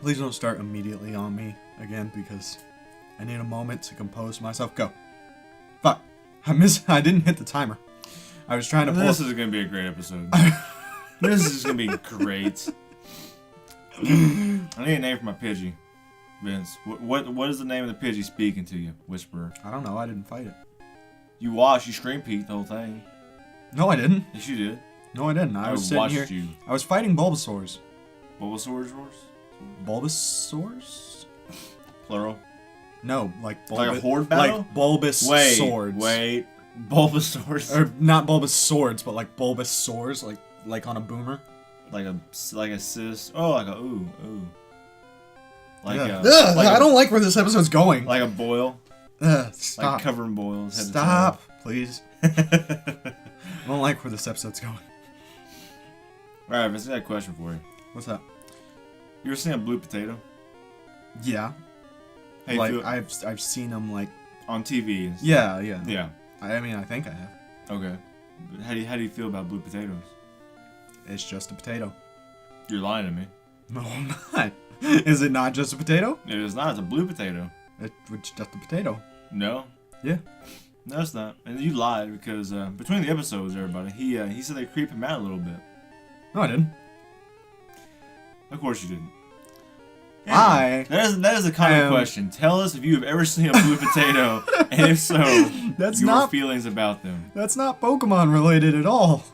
Please don't start immediately on me again, because I need a moment to compose myself. Go. Fuck. I didn't hit the timer. I was trying to pull... This is going to be a great episode. This is going to be great. I need a name for my Pidgey. Vince, what is the name of the Pidgey speaking to you, Whisperer? I don't know. I didn't fight it. You watched. You scream peeked the whole thing. No, I didn't. Yes, you did. No, I didn't. I was sitting watched here. you. I was fighting Bulbasaurs. Bulbasaurs? Bulbasaurs? Plural? No, like like a horde battle? Like Bulbous swords. Wait. Bulbasaurs? Or not Bulbous swords, but like Bulbous swords, like on a boomer. Like a sis. Oh, like a ooh. Like yeah. I don't like where this episode's going. Like a boil. Stop. Like covering boils. Stop, please. I don't like where this episode's going. Alright, Vince, I got a question for you. What's that? You ever seen a blue potato? Yeah. Hey, like I've seen them like on TV. Yeah. Yeah. I mean, I think I have. Okay. But how do you feel about blue potatoes? It's just a potato. You're lying to me. No, I'm not. Is it not just a potato? It is not. It's a blue potato. It's just a potato. No. Yeah. No, it's not. And you lied because between the episodes, everybody, he said they creep him out a little bit. No, I didn't. Of course you didn't. Yeah, that is a common question. Tell us if you have ever seen a blue potato, and if so, your feelings about them. That's not Pokemon related at all.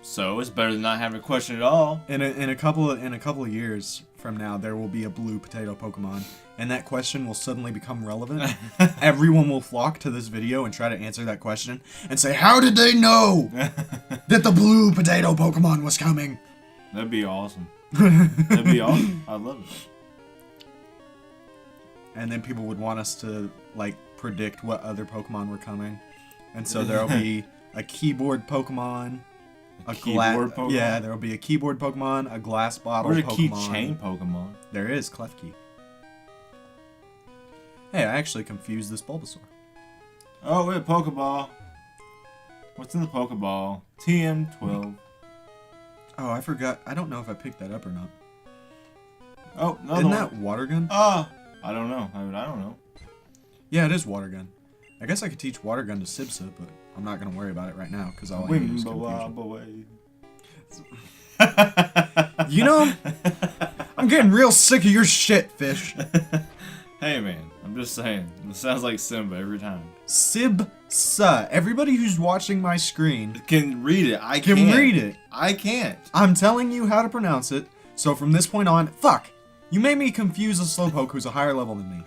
So it's better than not having a question at all. In a couple of years from now, there will be a blue potato Pokemon, and that question will suddenly become relevant. Everyone will flock to this video and try to answer that question and say, "How did they know that the blue potato Pokemon was coming?" That'd be awesome. That'd be awesome. I love it. And then people would want us to like predict what other Pokemon were coming, and so there'll be a keyboard Pokemon. Keyboard Pokemon? Yeah, there will be a keyboard Pokemon, a glass bottle Pokemon. Pokemon. Where's a keychain Pokemon? There is, Klefki. Hey, I actually confused this Bulbasaur. Oh, wait, Pokeball. What's in the Pokeball? TM12. Oh, I forgot. I don't know if I picked that up or not. Oh, no. Isn't that water gun? I don't know. I don't know. Yeah, it is water gun. I guess I could teach water gun to Sibsa, but I'm not going to worry about it right now, because all I need is confusion. You know, I'm getting real sick of your shit, Fish. Hey, man. I'm just saying. It sounds like Simba every time. Sibsa. Everybody who's watching my screen can read it. I can read it. I can't. I'm telling you how to pronounce it, so from this point on, fuck. You made me confuse a Slowpoke who's a higher level than me.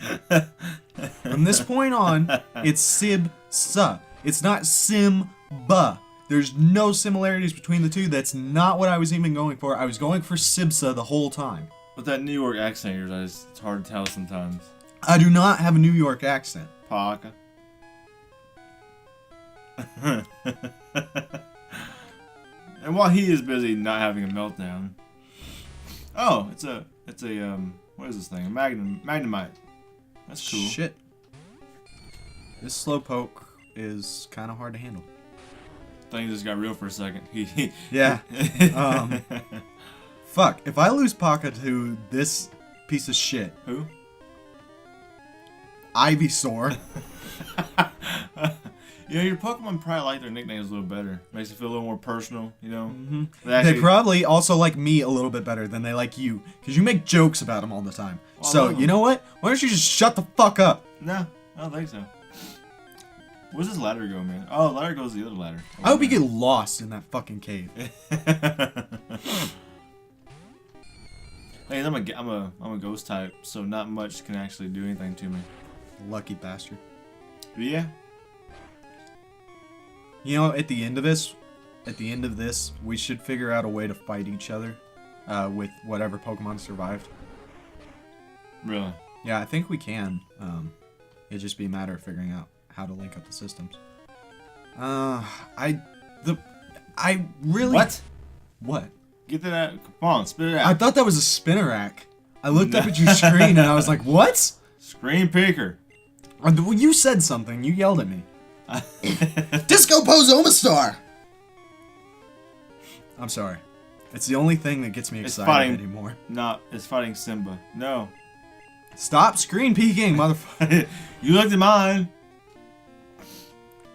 From this point on, it's Sibsa. It's not Simba. There's no similarities between the two. That's not what I was even going for. I was going for Sibsa the whole time. With that New York accent of yours, it's hard to tell sometimes. I do not have a New York accent. Parker. And while he is busy not having a meltdown. Oh, it's a what is this thing? A Magnemite. That's cool. Shit. This Slowpoke is kind of hard to handle. Thing just got real for a second. Yeah. Fuck. If I lose Paka to this piece of shit. Who? Ivysaur. You know, your Pokemon probably like their nicknames a little better. Makes it feel a little more personal, you know? Mm-hmm. They probably also like me a little bit better than they like you. Because you make jokes about them all the time. Well, so, you know what? Why don't you just shut the fuck up? No, I don't think so. Where's this ladder go, man? Oh, the ladder goes the other ladder. I hope you get lost in that fucking cave. Hey, I'm a ghost type, so not much can actually do anything to me. Lucky bastard. Yeah. You know, at the end of this, we should figure out a way to fight each other with whatever Pokemon survived. Really? Yeah, I think we can. It'd just be a matter of figuring out how to link up the systems. I really... What? What? Get that out. Come on, spit it out. I thought that was a Spinnerack. I looked up at your screen and I was like, what? Screen peeker. You said something. You yelled at me. Disco Pose Omastar! I'm sorry. It's the only thing that gets me excited fighting- anymore. It's fighting Simba. No. Stop screen peeking, motherfucker. You looked at mine.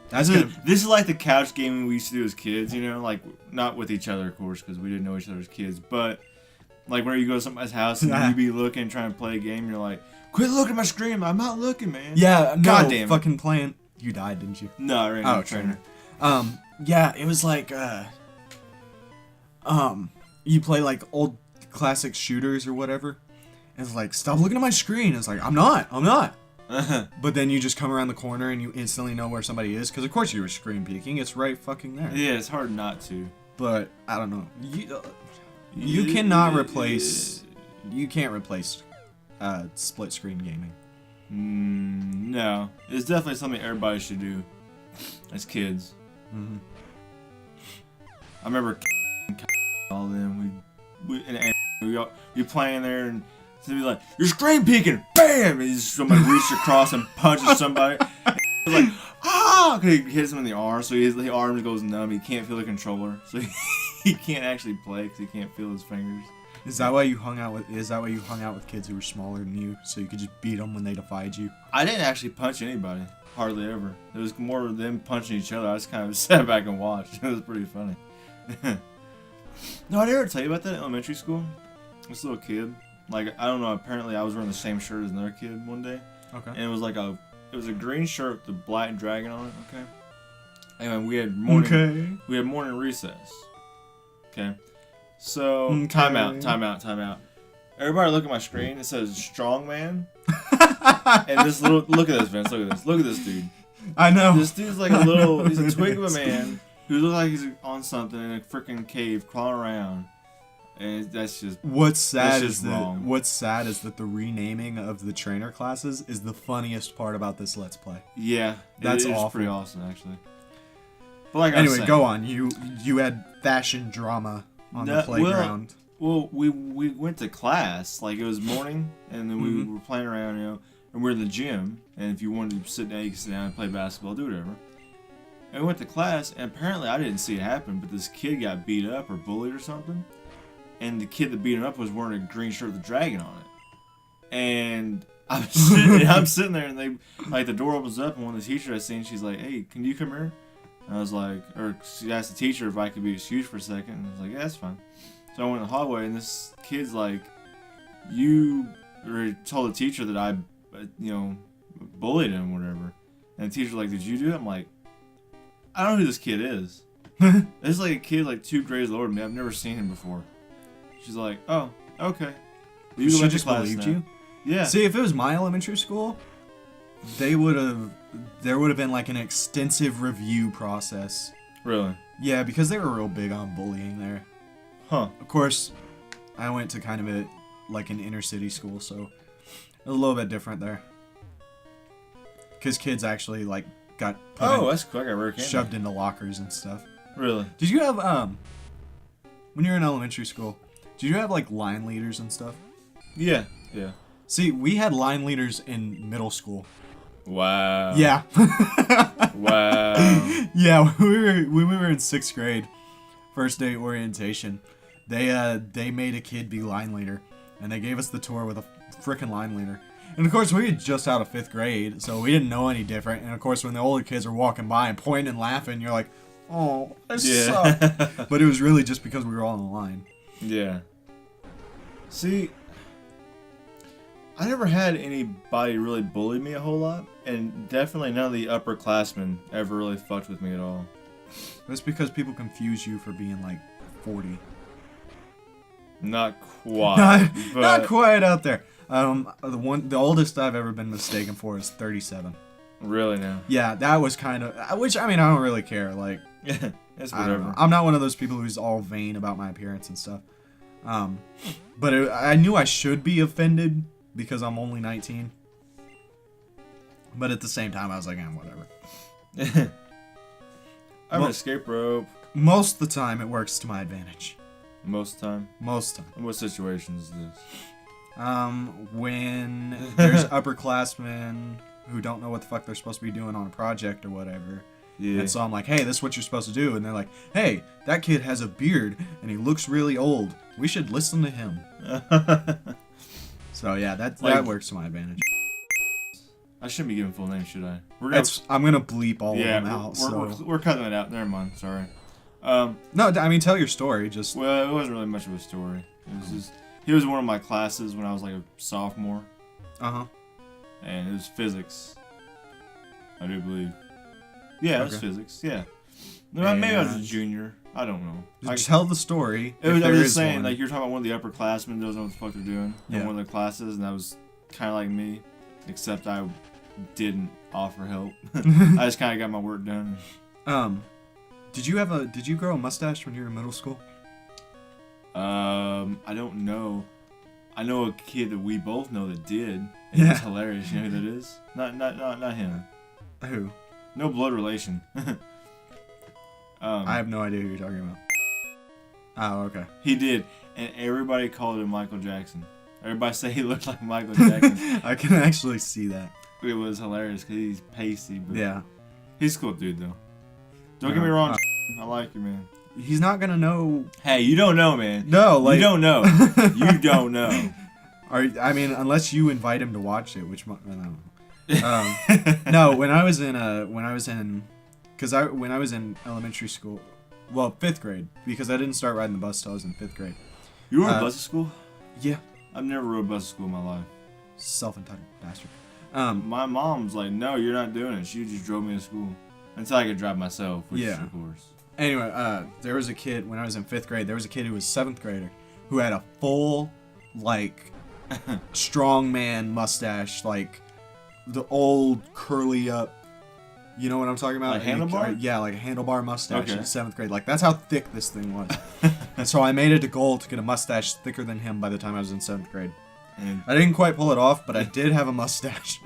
That's This gonna, is, this is like the couch gaming we used to do as kids, you know? Like, not with each other, of course, because we didn't know each other as kids. But, like, where you go to somebody's house and you be looking, trying to play a game, and you're like, quit looking at my screen. I'm not looking, man. yeah, no, God damn it. fucking playing. You died, didn't you? No, I ran out of trainer. Yeah, it was like, you play like old classic shooters or whatever. And it's like, stop looking at my screen. It's like, I'm not. But then you just come around the corner and you instantly know where somebody is. Because of course you were screen peeking. It's right fucking there. Yeah, it's hard not to. But, I don't know. You cannot replace... You can't replace split screen gaming. No. It's definitely something everybody should do as kids. Mm-hmm. I remember all of them. We playing there and so be like, you're screen peeking, bam! And somebody reaches across and punches somebody. He's like, ah! He hits him in the arm, so his arm goes numb. He can't feel the controller, so he can't actually play because he can't feel his fingers. Is that why you hung out with kids who were smaller than you, so you could just beat them when they defied you? I didn't actually punch anybody, hardly ever. It was more of them punching each other. I just kind of sat back and watched. It was pretty funny. No, I didn't ever tell you about that in elementary school. This little kid, like, I don't know. Apparently, I was wearing the same shirt as another kid one day. Okay. And it was like a green shirt with the black dragon on it. Okay. Anyway, we had morning recess. Okay. So time out. Everybody look at my screen. It says strongman. And this look at this, Vince. Look at this dude. I know. This dude's like he's a twig of a man who looks like he's on something in a freaking cave crawling around. And that's just what's sad is that the renaming of the trainer classes is the funniest part about this Let's Play. Yeah, that's awful. Pretty awesome actually. But like anyway, go on. You had fashion drama on the playground. Well, we went to class. Like, it was morning, and then we were playing around, you know, and we're in the gym. And if you wanted to sit down, you could sit down and play basketball, do whatever. And we went to class, and apparently I didn't see it happen, but this kid got beat up or bullied or something. And the kid that beat him up was wearing a green shirt with a dragon on it. And I'm sitting there, and the door opens up, and one of the teachers I seen, she's like, "Hey, can you come here?" And I was like, or she asked the teacher if I could be excused for a second, and I was like, "Yeah, that's fine." So I went in the hallway, and this kid's like, "You told the teacher that I, bullied him or whatever." And the teacher's like, "Did you do it?" I'm like, "I don't know who this kid is." This is like a kid like 2 grades lower than me. I've never seen him before. She's like, "Oh, okay." You she just believed you? Yeah. See, if it was my elementary school, there would have been like an extensive review process. Really? Yeah, because they were real big on bullying there. Huh. Of course, I went to kind of an inner city school, so it was a little bit different there. Because kids actually like got that's quick. I work shoved into lockers and stuff. Really? Did you have when you were in elementary school? Did you have like line leaders and stuff? Yeah. See, we had line leaders in middle school. Wow. Yeah. Wow. Yeah, when we were in 6th grade, first day orientation, they made a kid be line leader, and they gave us the tour with a frickin' line leader. And of course, we were just out of 5th grade, so we didn't know any different. And of course, when the older kids are walking by and pointing and laughing, you're like, "Oh, that sucked." But it was really just because we were all on the line. Yeah. See, I never had anybody really bully me a whole lot, and definitely none of the upperclassmen ever really fucked with me at all. That's because people confuse you for being like 40. Not quite. Not quite out there. The oldest I've ever been mistaken for is 37. Really now? Yeah, that was kind of, which I mean, I don't really care. Like, it's whatever. I'm not one of those people who's all vain about my appearance and stuff. But I knew I should be offended because I'm only 19. But at the same time, I was like, whatever. I'm an escape rope. Most of the time, it works to my advantage. Most of the time? Most of the time. What situation is this? When there's upperclassmen who don't know what the fuck they're supposed to be doing on a project or whatever, Yeah. And so I'm like, hey, this is what you're supposed to do. And they're like, hey, that kid has a beard and he looks really old. We should listen to him. So yeah, that works to my advantage. I shouldn't be giving full names, should I? I'm gonna bleep all of them out. We're cutting it out. Never mind. Sorry. No, I mean, tell your story. Just well, it wasn't really much of a story. It was just he was in one of my classes when I was like a sophomore. And it was physics. I do believe. Yeah, it was physics. Yeah. No, maybe I was a junior. I don't know. Just tell the story. I was just saying, like, you're talking about one of the upperclassmen doesn't know what the fuck they're doing in one of the classes, and that was kind of like me, except I didn't offer help. I just kind of got my work done. Did you grow a mustache when you were in middle school? I don't know. I know a kid that we both know that did. And It's hilarious. You know who that is? Not him. Who? No blood relation. I have no idea who you're talking about. Oh, okay. He did, and everybody called him Michael Jackson. Everybody said he looked like Michael Jackson. I can actually see that. It was hilarious because he's pasty, but yeah, he's a cool dude though. Don't get me wrong, I like you, man. He's not gonna know. Hey, you don't know, man. No, like you don't know. You don't know. I mean, unless you invite him to watch it, which I don't know. No, when I was in elementary school, well, 5th grade, because I didn't start riding the bus till I was in 5th grade. You rode a bus to school? Yeah. I've never rode a bus to school in my life. Self-entitled bastard. My mom's like, no, you're not doing it. She just drove me to school until I could drive myself, which is, of course. Anyway, there was a kid when I was in 5th grade. There was a kid who was 7th grader who had a full, like, strongman mustache, like the old curly up. You know what I'm talking about? Like handlebar? Yeah, like a handlebar mustache in 7th grade. Like, that's how thick this thing was. And so I made it a goal to get a mustache thicker than him by the time I was in 7th grade. And I didn't quite pull it off, but I did have a mustache.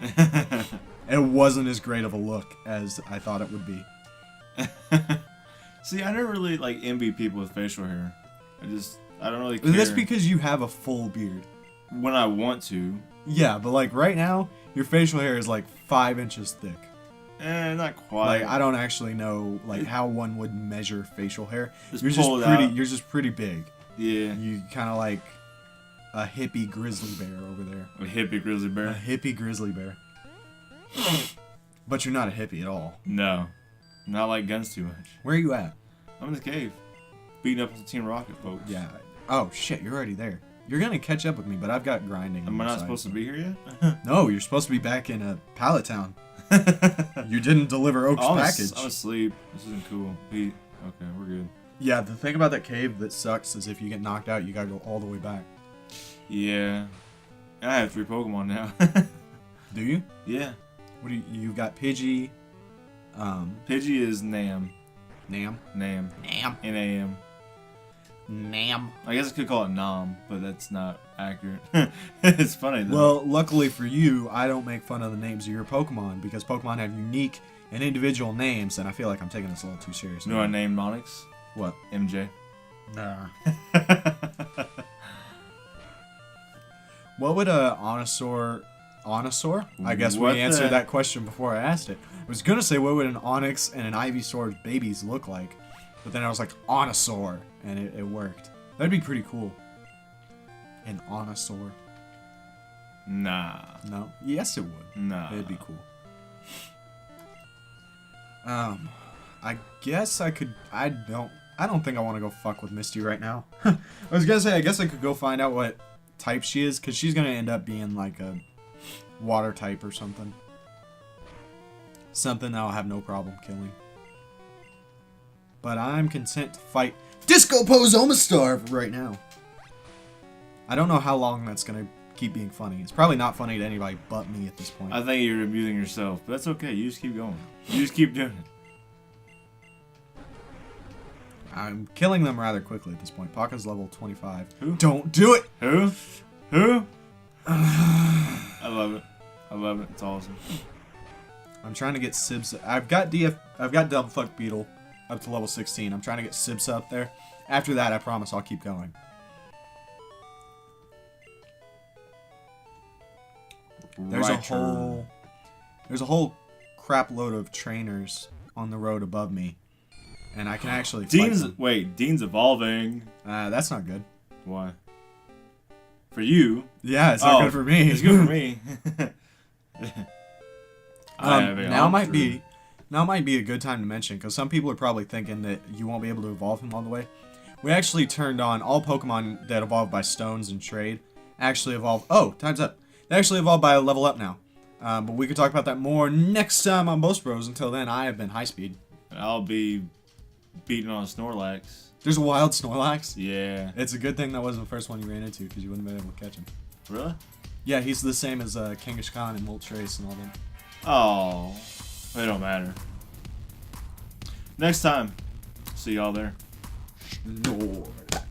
It wasn't as great of a look as I thought it would be. See, I never really, like, envy people with facial hair. I don't really care. That's because you have a full beard. When I want to. Yeah, but, like, right now, your facial hair is, like, 5 inches thick. Not quite. Like, I don't actually know, like, how one would measure facial hair. You're just pretty big. Yeah. You kind of like a hippie grizzly bear over there. A hippie grizzly bear? A hippie grizzly bear. But you're not a hippie at all. No. Not like guns too much. Where are you at? I'm in the cave. Beating up with the Team Rocket, folks. Yeah. Oh, shit, you're already there. You're going to catch up with me, but I've got grinding. Am I not supposed to be here yet? No, you're supposed to be back in Pallet Town. You didn't deliver Oak's package. I'm asleep. This isn't cool. Okay, we're good. Yeah, the thing about that cave that sucks is if you get knocked out, you gotta go all the way back. Yeah. I have 3 Pokemon now. Do you? Yeah. What do you got? Pidgey. Pidgey is Nam. Nam. N-A-M. Nam. I guess I could call it Nom, but that's not accurate. It's funny though. Well, luckily for you, I don't make fun of the names of your Pokemon because Pokemon have unique and individual names, and I feel like I'm taking this a little too seriously. You know I named Onyx? What? MJ. Nah. What would a Onosaur? I guess we answered that question before I asked it. I was gonna say what would an Onix and an Ivysaur's babies look like, but then I was like Onosaur, and it worked. That'd be pretty cool. An Onosaur. Nah. No. Yes, it would. Nah. It'd be cool. I guess I could. I don't think I want to go fuck with Misty right now. I was gonna say I guess I could go find out what type she is, because she's gonna end up being like a water type or something. Something I'll have no problem killing. But I'm content to fight Disco Pozomastar right now. I don't know how long that's gonna keep being funny. It's probably not funny to anybody but me at this point. I think you're abusing yourself, but that's okay. You just keep going. You just keep doing it. I'm killing them rather quickly at this point. Paka's level 25. Who? Don't do it! Who? I love it. I love it. It's awesome. I'm trying to get Sibs. I've got Double Fuck Beetle up to level 16. I'm trying to get Sibs up there. After that, I promise I'll keep going. There's a whole crap load of trainers on the road above me, and I can actually fight Dean's them. wait, Dean's evolving. That's not good. Why? For you? Yeah, it's not good for me. It's good for me. Now might be a good time to mention, because some people are probably thinking that you won't be able to evolve him all the way. We actually turned on all Pokemon that evolve by stones and trade actually evolve. Oh, time's up. They actually evolve by a level up now. But we could talk about that more next time on Boast Bros. Until then, I have been High Speed. I'll be beating on a Snorlax. There's a wild Snorlax. Yeah. It's a good thing that wasn't the first one you ran into, because you wouldn't have been able to catch him. Really? Yeah, he's the same as Kangaskhan and Moltres and all them. Oh, it don't matter. Next time, see y'all there. Snorlax.